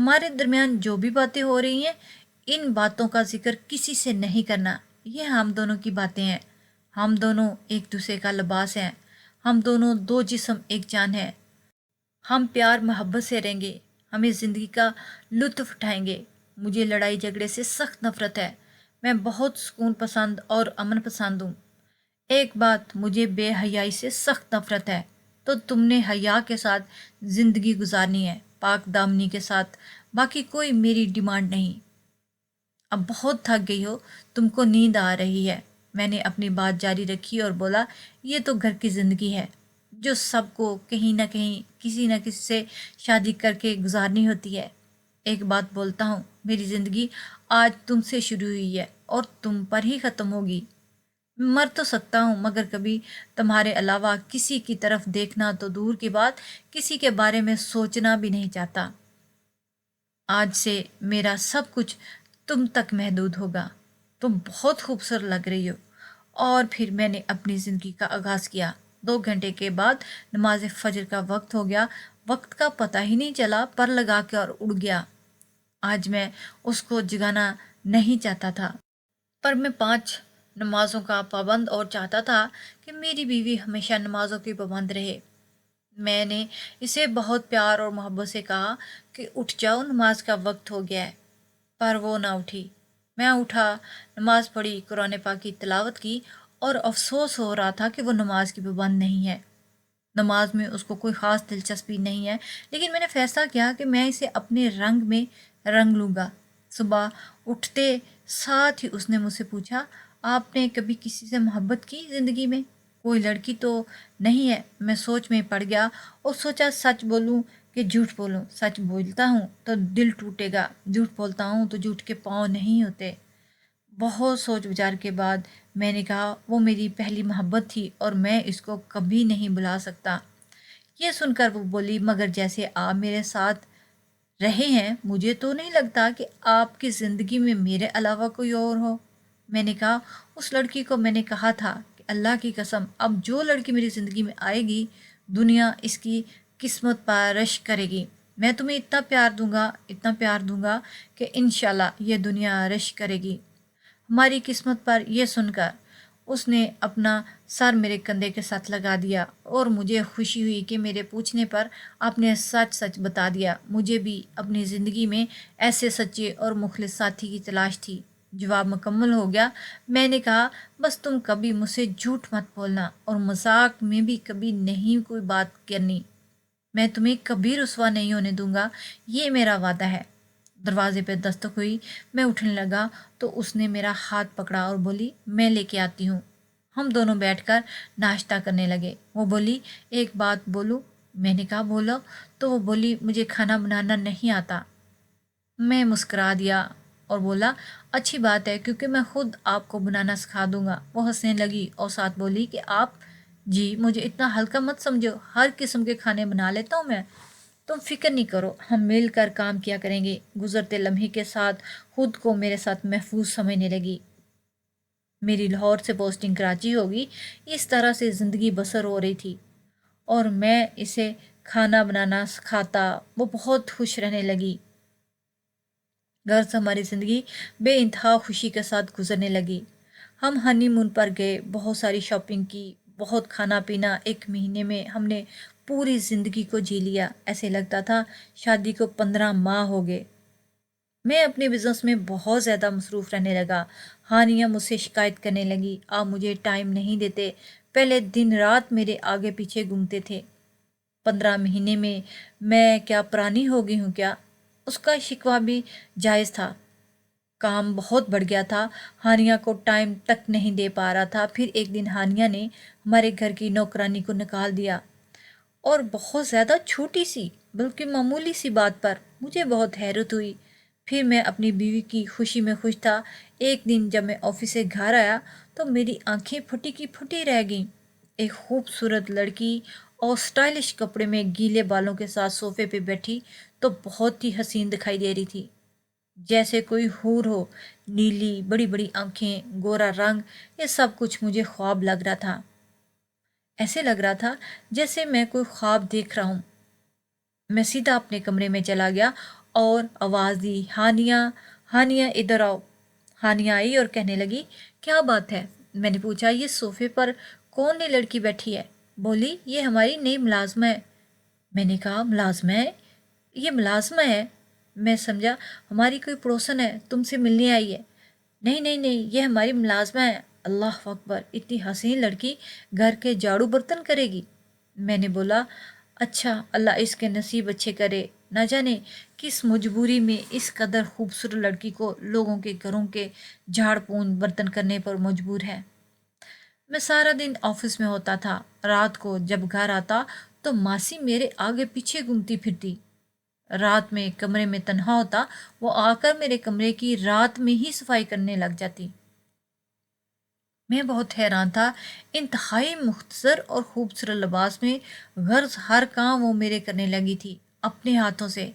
ہمارے درمیان جو بھی باتیں ہو رہی ہیں ان باتوں کا ذکر کسی سے نہیں کرنا. یہ ہم دونوں کی باتیں ہیں. ہم دونوں ایک دوسرے کا لباس ہیں. ہم دونوں دو جسم ایک جان ہیں. ہم پیار محبت سے رہیں گے. ہمیں زندگی کا لطف اٹھائیں گے. مجھے لڑائی جھگڑے سے سخت نفرت ہے. میں بہت سکون پسند اور امن پسند ہوں. ایک بات، مجھے بے حیائی سے سخت نفرت ہے. تو تم نے حیا کے ساتھ زندگی گزارنی ہے، پاک دامنی کے ساتھ. باقی کوئی میری ڈیمانڈ نہیں. اب بہت تھک گئی ہو، تم کو نیند آ رہی ہے. میں نے اپنی بات جاری رکھی اور بولا، یہ تو گھر کی زندگی ہے جو سب کو کہیں نہ کہیں کسی نہ کسی سے شادی کر کے گزارنی ہوتی ہے. ایک بات بولتا ہوں، میری زندگی آج تم سے شروع ہوئی ہے اور تم پر ہی ختم ہوگی. مر تو سکتا ہوں مگر کبھی تمہارے علاوہ کسی کی طرف دیکھنا تو دور کی بات، کسی کے بارے میں سوچنا بھی نہیں چاہتا. آج سے میرا سب کچھ تم تک محدود ہوگا. تم بہت خوبصورت لگ رہی ہو. اور پھر میں نے اپنی زندگی کا آغاز کیا. 2 گھنٹے کے بعد نماز فجر کا وقت ہو گیا. وقت کا پتہ ہی نہیں چلا، پر لگا کے اور اڑ گیا. آج میں اس کو جگانا نہیں چاہتا تھا، پر میں 5 نمازوں کا پابند اور چاہتا تھا کہ میری بیوی ہمیشہ نمازوں کی پابند رہے. میں نے اسے بہت پیار اور محبت سے کہا کہ اٹھ جاؤ، نماز کا وقت ہو گیا ہے. پر وہ نہ اٹھی. میں اٹھا، نماز پڑھی، قرآن پاک کی تلاوت کی اور افسوس ہو رہا تھا کہ وہ نماز کی پابند نہیں ہے. نماز میں اس کو کوئی خاص دلچسپی نہیں ہے، لیکن میں نے فیصلہ کیا کہ میں اسے اپنے رنگ میں رنگ لوں گا. صبح اٹھتے ساتھ ہی اس نے مجھ سے پوچھا، آپ نے کبھی کسی سے محبت کی زندگی میں؟ کوئی لڑکی تو نہیں ہے. میں سوچ میں پڑ گیا اور سوچا، سچ بولوں کہ جھوٹ بولوں. سچ بولتا ہوں تو دل ٹوٹے گا، جھوٹ بولتا ہوں تو جھوٹ کے پاؤں نہیں ہوتے. بہت سوچ وچار کے بعد میں نے کہا، وہ میری پہلی محبت تھی اور میں اس کو کبھی نہیں بھلا سکتا. یہ سن کر وہ بولی، مگر جیسے آپ میرے ساتھ رہے ہیں مجھے تو نہیں لگتا کہ آپ کی زندگی میں میرے علاوہ کوئی اور ہو. میں نے کہا، اس لڑکی کو میں نے کہا تھا کہ اللہ کی قسم اب جو لڑکی میری زندگی میں آئے گی دنیا اس کی قسمت پرش کرے گی. میں تمہیں اتنا پیار دوں گا، اتنا پیار دوں گا کہ انشاءاللہ یہ دنیا رش کرے گی. ہماری قسمت پر یہ سن کر اس نے اپنا سر میرے کندھے کے ساتھ لگا دیا اور مجھے خوشی ہوئی کہ میرے پوچھنے پر آپ نے سچ سچ بتا دیا. مجھے بھی اپنی زندگی میں ایسے سچے اور مخلص ساتھی کی تلاش تھی. جواب مکمل ہو گیا. میں نے کہا، بس تم کبھی مجھ سے جھوٹ مت بولنا اور مذاق میں بھی کبھی نہیں کوئی بات کرنی. میں تمہیں کبھی رسوا نہیں ہونے دوں گا، یہ میرا وعدہ ہے. دروازے پہ دستک ہوئی. میں اٹھنے لگا تو اس نے میرا ہاتھ پکڑا اور بولی، میں لے کے آتی ہوں. ہم دونوں بیٹھ کر ناشتہ کرنے لگے. وہ بولی، ایک بات بولوں؟ میں نے کہا، بولو. تو وہ بولی، مجھے کھانا بنانا نہیں آتا. میں مسکرا دیا اور بولا، اچھی بات ہے کیونکہ میں خود آپ کو بنانا سکھا دوں گا. وہ ہنسنے لگی اور ساتھ بولی کہ آپ جی مجھے اتنا ہلکا مت سمجھو، ہر قسم کے کھانے بنا لیتا ہوں میں. تم فکر نہیں کرو، ہم مل کر کام کیا کریں گے. گزرتے لمحے کے ساتھ خود کو میرے ساتھ محفوظ سمجھنے لگی. میری لاہور سے پوسٹنگ کراچی ہوگی، اس طرح سے زندگی بسر ہو رہی تھی اور میں اسے کھانا بنانا سکھاتا. وہ بہت خوش رہنے لگی. گھر سے ہماری زندگی بے انتہا خوشی کے ساتھ گزرنے لگی. ہم ہنی مون پر گئے، بہت ساری شاپنگ کی، بہت کھانا پینا. 1 مہینے میں ہم نے پوری زندگی کو جی لیا. ایسے لگتا تھا شادی کو 15 ماہ ہو گئے. میں اپنے بزنس میں بہت زیادہ مصروف رہنے لگا. ہانیہ مجھ سے شکایت کرنے لگی، آپ مجھے ٹائم نہیں دیتے. پہلے دن رات میرے آگے پیچھے گھومتے تھے. 15 مہینے میں کیا پرانی ہو گئی ہوں کیا؟ اس کا شکوہ بھی جائز تھا. کام بہت بڑھ گیا تھا، ہانیہ کو ٹائم تک نہیں دے پا رہا تھا. پھر ایک دن ہانیہ نے ہمارے گھر کی نوکرانی کو نکال دیا اور بہت زیادہ چھوٹی سی بلکہ معمولی سی بات پر. مجھے بہت حیرت ہوئی. پھر میں اپنی بیوی کی خوشی میں خوش تھا. ایک دن جب میں آفس سے گھر آیا تو میری آنکھیں پھٹی کی پھٹی رہ گئیں. ایک خوبصورت لڑکی اور سٹائلش کپڑے میں گیلے بالوں کے ساتھ صوفے پہ بیٹھی تو بہت ہی حسین دکھائی دے رہی تھی، جیسے کوئی حور ہو. نیلی بڑی بڑی آنکھیں، گورا رنگ، یہ سب کچھ مجھے خواب لگ رہا تھا. ایسے لگ رہا تھا جیسے میں کوئی خواب دیکھ رہا ہوں. میں سیدھا اپنے کمرے میں چلا گیا اور آواز دی، ہانیہ، ہانیہ ادھر آؤ۔ ہانیہ آئی اور کہنے لگی، کیا بات ہے؟ میں نے پوچھا، یہ صوفے پر کون سی لڑکی بیٹھی ہے؟ بولی، یہ ہماری نئی ملازمہ ہے۔ میں نے کہا، ملازمہ ہے؟ یہ ملازمہ ہے؟ میں سمجھا ہماری کوئی پڑوسن ہے، تم سے ملنے آئی ہے۔ نہیں نہیں نہیں، یہ ہماری ملازمہ ہے۔ اللہ اکبر، اتنی حسین لڑکی گھر کے جھاڑو برتن کرے گی؟ میں نے بولا، اچھا، اللہ اس کے نصیب اچھے کرے، نہ جانے کس مجبوری میں اس قدر خوبصورت لڑکی کو لوگوں کے گھروں کے جھاڑ پون برتن کرنے پر مجبور ہے۔ میں سارا دن آفس میں ہوتا تھا، رات کو جب گھر آتا تو ماسی میرے آگے پیچھے گھومتی پھرتی۔ رات میں کمرے میں تنہا ہوتا، وہ آ کر میرے کمرے کی رات میں ہی صفائی کرنے لگ جاتی۔ میں بہت حیران تھا، انتہائی مختصر اور خوبصورت لباس میں، غرض ہر کام وہ میرے کرنے لگی تھی اپنے ہاتھوں سے۔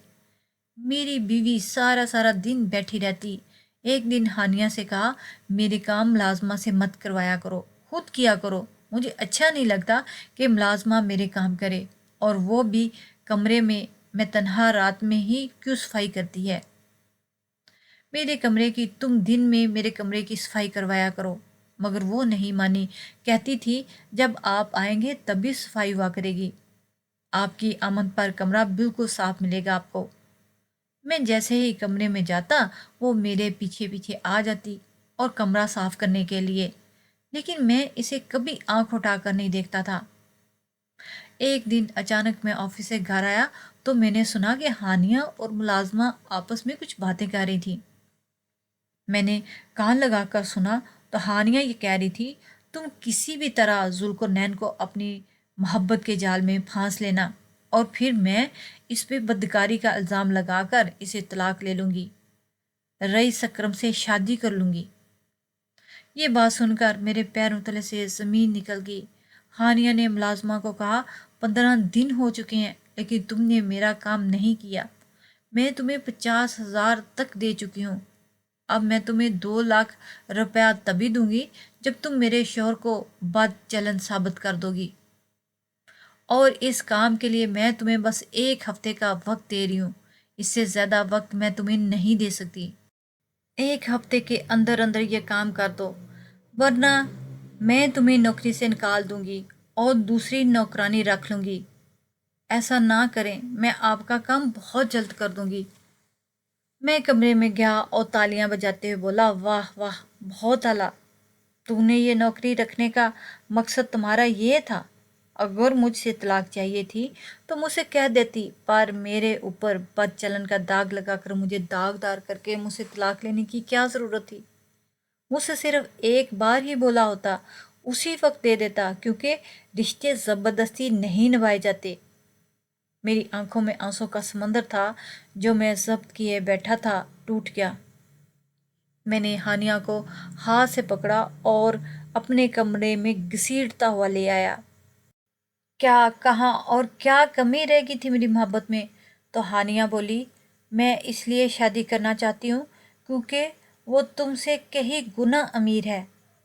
میری بیوی سارا سارا دن بیٹھی رہتی۔ ایک دن ہانیہ سے کہا، میرے کام ملازمہ سے مت کروایا کرو، خود کیا کرو، مجھے اچھا نہیں لگتا کہ ملازمہ میرے کام کرے، اور وہ بھی کمرے میں تنہا رات میں ہی کیوں صفائی کرتی ہے؟ میرے کمرے کی تم دن میں میرے کمرے کی صفائی کروایا کرو۔ مگر وہ نہیں مانی، کہتی تھی جب آپ آئیں گے تبھی صفائی ہوا کرے گی، آپ کی آمد پر کمرہ بالکل صاف ملے گا آپ کو۔ میں جیسے ہی کمرے میں جاتا، وہ میرے پیچھے پیچھے آ جاتی اور کمرہ صاف کرنے کے لیے، لیکن میں اسے کبھی آنکھ اٹھا کر نہیں دیکھتا تھا۔ ایک دن اچانک میں آفس سے گھر آیا تو میں نے سنا کہ ہانیہ اور ملازمہ آپس میں کچھ باتیں کر رہی تھی۔ میں نے کان لگا کر سنا تو ہانیہ یہ کہہ رہی تھی، تم کسی بھی طرح ذوالقرنین کو اپنی محبت کے جال میں پھانس لینا، اور پھر میں اس پہ بدکاری کا الزام لگا کر اسے طلاق لے لوں گی، رئیس اکرم سے شادی کر لوں گی۔ یہ بات سن کر میرے پیروں تلے سے زمین نکل گئی۔ ہانیہ نے ملازمہ کو کہا، 15 دن ہو چکے ہیں لیکن تم نے میرا کام نہیں کیا، میں تمہیں 50,000 تک دے چکی ہوں، اب میں تمہیں 2 لاکھ روپیہ تبھی دوں گی جب تم میرے شوہر کو بد چلن ثابت کر دو گی، اور اس کام کے لیے میں تمہیں بس 1 ہفتے کا وقت دے رہی ہوں، اس سے زیادہ وقت میں تمہیں نہیں دے سکتی۔ 1 ہفتے کے اندر اندر یہ کام کر دو، ورنہ میں تمہیں نوکری سے نکال دوں گی اور دوسری نوکرانی رکھ لوں گی۔ ایسا نہ کریں، میں آپ کا کام بہت جلد کر دوں گی۔ میں کمرے میں گیا اور تالیاں بجاتے ہوئے بولا، واہ واہ، بہت اعلیٰ، تم نے یہ نوکری رکھنے کا مقصد تمہارا یہ تھا؟ اگر مجھ سے طلاق چاہیے تھی تو مجھ سے کہہ دیتی، پر میرے اوپر بد چلن کا داغ لگا کر مجھے داغدار کر کے مجھ سے طلاق لینے کی کیا ضرورت تھی؟ مجھ سے صرف ایک بار ہی بولا ہوتا، اسی وقت دے دیتا، کیونکہ رشتے زبردستی نہیں نبھائے جاتے۔ میری آنکھوں میں آنسوں کا سمندر تھا جو میں ضبط کیے بیٹھا تھا، ٹوٹ گیا۔ میں نے ہانیہ کو ہاتھ سے پکڑا اور اپنے کمرے میں گھسیٹتا ہوا لے آیا۔ کیا، کہاں اور کیا کمی رہ گئی تھی میری محبت میں؟ تو ہانیہ بولی، میں اس لیے شادی کرنا چاہتی ہوں کیونکہ وہ تم سے کہیں گنا امیر ہے۔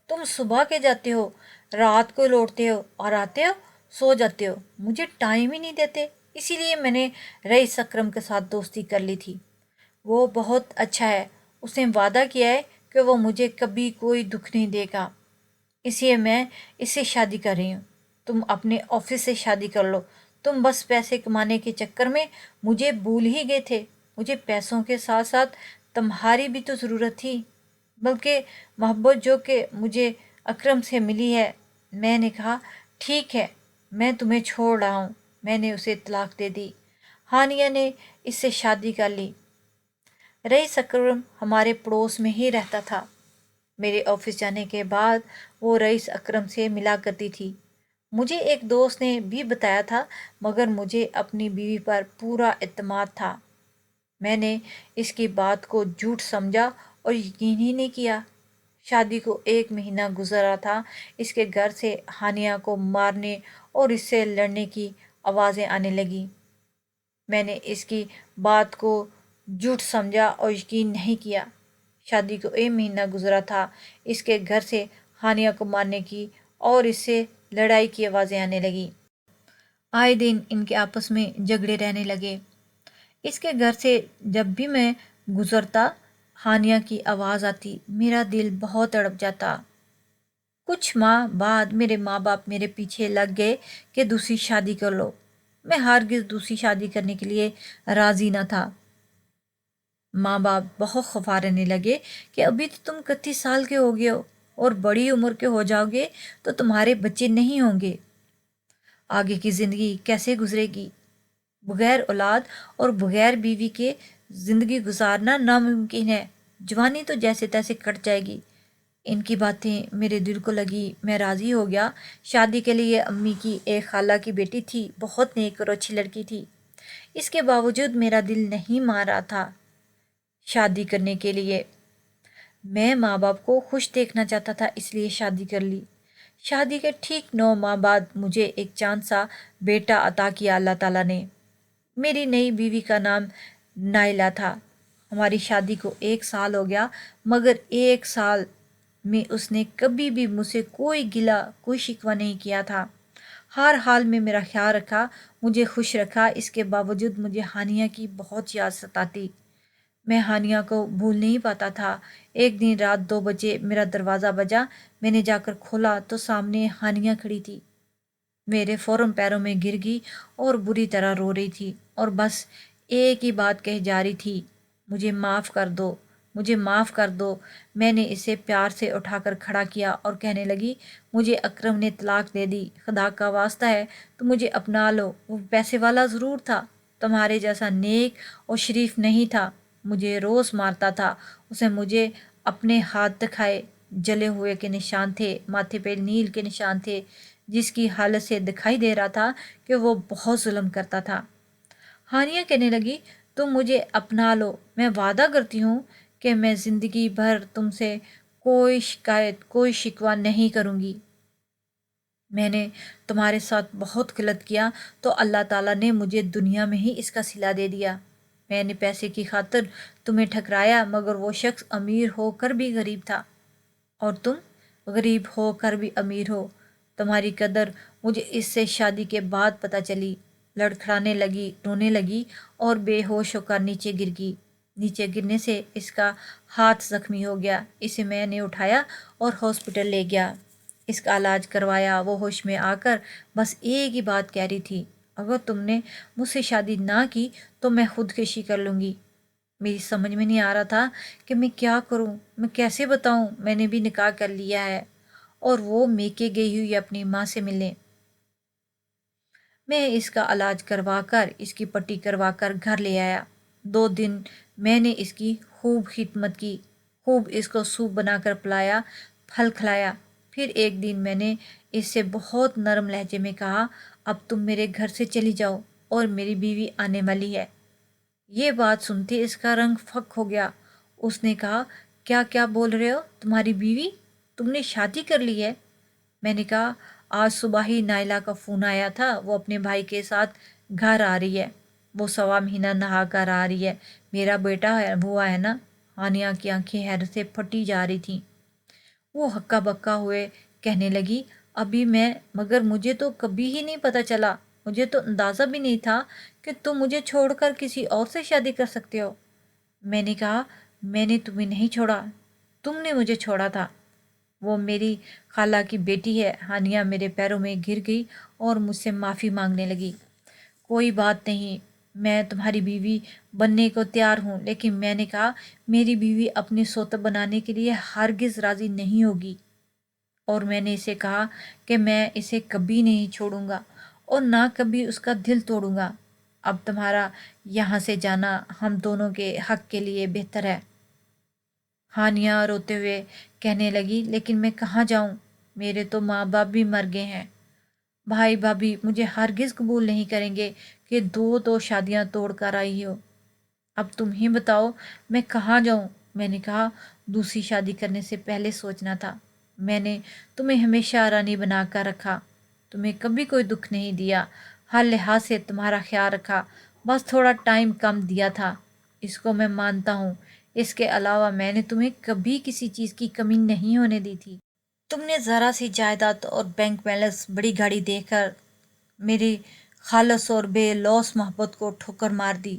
تم صبح کے جاتے ہو، رات کو لوٹتے ہو، اور آتے ہو سو جاتے ہو، مجھے ٹائم ہی نہیں دیتے، اسی لیے میں نے رئیس اکرم کے ساتھ دوستی کر لی تھی۔ وہ بہت اچھا ہے، اس نے وعدہ کیا ہے کہ وہ مجھے کبھی کوئی دکھ نہیں دے گا، اس لیے میں اس سے شادی کر رہی ہوں۔ تم اپنے آفس سے شادی کر لو، تم بس پیسے کمانے کے چکر میں مجھے بھول ہی گئے تھے، مجھے پیسوں کے ساتھ ساتھ تمہاری بھی تو ضرورت تھی، بلکہ محبت جو کہ مجھے اکرم سے ملی ہے۔ میں نے کہا، ٹھیک ہے، میں تمہیں چھوڑ رہا ہوں۔ میں نے اسے طلاق دے دی۔ ہانیہ نے اس سے شادی کر لی۔ رئیس اکرم ہمارے پڑوس میں ہی رہتا تھا۔ میرے آفس جانے کے بعد وہ رئیس اکرم سے ملا کرتی تھی۔ مجھے ایک دوست نے بھی بتایا تھا، مگر مجھے اپنی بیوی پر پورا اعتماد تھا۔ میں نے اس کی بات کو جھوٹ سمجھا اور یقین ہی نہیں کیا۔ شادی کو 1 مہینہ گزرا تھا، اس کے گھر سے ہانیہ کو مارنے اور اس سے لڑنے کی آوازیں آنے لگیں۔ میں نے اس کی بات کو جھوٹ سمجھا اور یقین نہیں کیا۔ شادی کو 1 مہینہ گزرا تھا، اس کے گھر سے ہانیہ کو مارنے کی اور اس سے لڑائی کی آوازیں آنے لگیں۔ آئے دن ان کے آپس میں جھگڑے رہنے لگے۔ اس کے گھر سے جب بھی میں گزرتا ہانیہ کی آواز آتی، میرا دل بہت تڑپ جاتا۔ کچھ ماہ بعد میرے ماں باپ میرے پیچھے لگ گئے کہ دوسری شادی کر لو۔ میں ہرگز دوسری شادی کرنے کے لیے راضی نہ تھا۔ ماں باپ بہت خفا رہنے لگے کہ ابھی تو تم 31 سال کے ہو گئے ہو اور بڑی عمر کے ہو جاؤ گے تو تمہارے بچے نہیں ہوں گے، آگے کی زندگی کیسے گزرے گی؟ بغیر اولاد اور بغیر بیوی کے زندگی گزارنا ناممکن ہے، جوانی تو جیسے تیسے کٹ جائے گی۔ ان کی باتیں میرے دل کو لگی، میں راضی ہو گیا۔ شادی کے لیے امی کی ایک خالہ کی بیٹی تھی، بہت نیک اور اچھی لڑکی تھی۔ اس کے باوجود میرا دل نہیں مان رہا تھا شادی کرنے کے لیے۔ میں ماں باپ کو خوش دیکھنا چاہتا تھا، اس لیے شادی کر لی۔ شادی کے ٹھیک 9 ماہ بعد مجھے ایک چاند سا بیٹا عطا کیا اللہ تعالیٰ نے۔ میری نئی بیوی کا نام نائلہ تھا۔ ہماری شادی کو 1 سال ہو گیا، مگر 1 سال میں اس نے کبھی بھی مجھ سے کوئی گلہ کوئی شکوہ نہیں کیا تھا۔ ہر حال میں میرا خیال رکھا، مجھے خوش رکھا۔ اس کے باوجود مجھے ہانیہ کی بہت یاد ستاتی۔ میں ہانیہ کو بھول نہیں پاتا تھا۔ ایک دن رات 2 بجے میرا دروازہ بجا، میں نے جا کر کھولا تو سامنے ہانیہ کھڑی تھی۔ میرے فوراً پیروں میں گر گئی اور بری طرح رو رہی تھی اور بس ایک ہی بات کہے جا رہی تھی، مجھے معاف کر دو، مجھے معاف کر دو۔ میں نے اسے پیار سے اٹھا کر کھڑا کیا اور کہنے لگی، مجھے اکرم نے طلاق دے دی، خدا کا واسطہ ہے تو مجھے اپنا لو۔ وہ پیسے والا ضرور تھا، تمہارے جیسا نیک اور شریف نہیں تھا، مجھے روز مارتا تھا۔ اسے مجھے اپنے ہاتھ دکھائے، جلے ہوئے کے نشان تھے، ماتھے پہ نیل کے نشان تھے، جس کی حالت سے دکھائی دے رہا تھا کہ وہ بہت ظلم کرتا تھا۔ ہانیہ کہنے لگی، تم مجھے اپنا لو، میں وعدہ کرتی ہوں کہ میں زندگی بھر تم سے کوئی شکایت کوئی شکوہ نہیں کروں گی۔ میں نے تمہارے ساتھ بہت غلط کیا تو اللہ تعالیٰ نے مجھے دنیا میں ہی اس کا صلہ دے دیا۔ میں نے پیسے کی خاطر تمہیں ٹھکرایا، مگر وہ شخص امیر ہو کر بھی غریب تھا اور تم غریب ہو کر بھی امیر ہو۔ تمہاری قدر مجھے اس سے شادی کے بعد پتہ چلی۔ لڑکھڑانے لگی، رونے لگی اور بے ہوش ہو کر نیچے گر گئی۔ نیچے گرنے سے اس کا ہاتھ زخمی ہو گیا۔ اسے میں نے اٹھایا اور ہاسپٹل لے گیا، اس کا علاج کروایا۔ وہ ہوش میں آ کر بس ایک ہی بات کہہ رہی تھی، اگر تم نے مجھ سے شادی نہ کی تو میں خودکشی کر لوں گی۔ میری سمجھ میں نہیں آ رہا تھا کہ میں کیا کروں، میں کیسے بتاؤں میں نے بھی نکاح کر لیا ہے اور وہ میکے گئی ہوئی اپنی ماں سے ملنے۔ میں اس کا علاج کروا کر اس کی پٹی کروا کر گھر لے آیا۔ 2 دن میں نے اس کی خوب خدمت کی، خوب اس کو سوپ بنا کر پلایا، پھل کھلایا۔ پھر ایک دن میں نے اس سے بہت نرم لہجے میں کہا، اب تم میرے گھر سے چلی جاؤ اور میری بیوی آنے والی ہے۔ یہ بات سنتے اس کا رنگ پھک ہو گیا۔ اس نے کہا، کیا کیا بول رہے ہو، تمہاری بیوی؟ تم نے شادی کر لی ہے؟ میں نے کہا، آج صبح ہی نائلہ کا فون آیا تھا، وہ اپنے بھائی کے ساتھ گھر آ رہی ہے، وہ 1.25 مہینہ نہا کر آ رہی ہے، میرا بیٹا ہوا ہے نا۔ ہانیہ کی آنکھیں حیرت سے پھٹی جا رہی تھیں۔ وہ ہکا بکا ہوئے کہنے لگی، ابھی میں، مگر مجھے تو کبھی ہی نہیں پتہ چلا، مجھے تو اندازہ بھی نہیں تھا کہ تم مجھے چھوڑ کر کسی اور سے شادی کر سکتے ہو۔ میں نے کہا، میں نے تمہیں نہیں چھوڑا، تم نے مجھے چھوڑا تھا۔ وہ میری خالہ کی بیٹی ہے۔ ہانیہ میرے پیروں میں گر گئی اور مجھ سے معافی مانگنے لگی۔ کوئی بات نہیں، میں تمہاری بیوی بننے کو تیار ہوں، لیکن میں نے کہا، میری بیوی اپنے سوتر بنانے کے لیے ہرگز راضی نہیں ہوگی، اور میں نے اسے کہا کہ میں اسے کبھی نہیں چھوڑوں گا اور نہ کبھی اس کا دل توڑوں گا۔ اب تمہارا یہاں سے جانا ہم دونوں کے حق کے لیے بہتر ہے۔ ہانیہ روتے ہوئے کہنے لگی، لیکن میں کہاں جاؤں، میرے تو ماں باپ بھی مر گئے ہیں، بھائی بھابھی مجھے ہرگز قبول نہیں کریں گے کہ 2 شادیاں توڑ کر آئی ہو۔ اب تم ہی بتاؤ میں کہاں جاؤں۔ میں نے کہا، دوسری شادی کرنے سے پہلے سوچنا تھا، میں نے تمہیں ہمیشہ رانی بنا کر رکھا، تمہیں کبھی کوئی دکھ نہیں دیا، ہر لحاظ سے تمہارا خیال رکھا، بس تھوڑا ٹائم کم دیا تھا، اس کو میں مانتا ہوں۔ اس کے علاوہ میں نے تمہیں کبھی کسی چیز کی کمی نہیں ہونے دی تھی۔ تم نے ذرا سی جائیداد اور بینک بیلنس، بڑی گاڑی دیکھ کر میری خالص اور بے لوث محبت کو ٹھوکر مار دی۔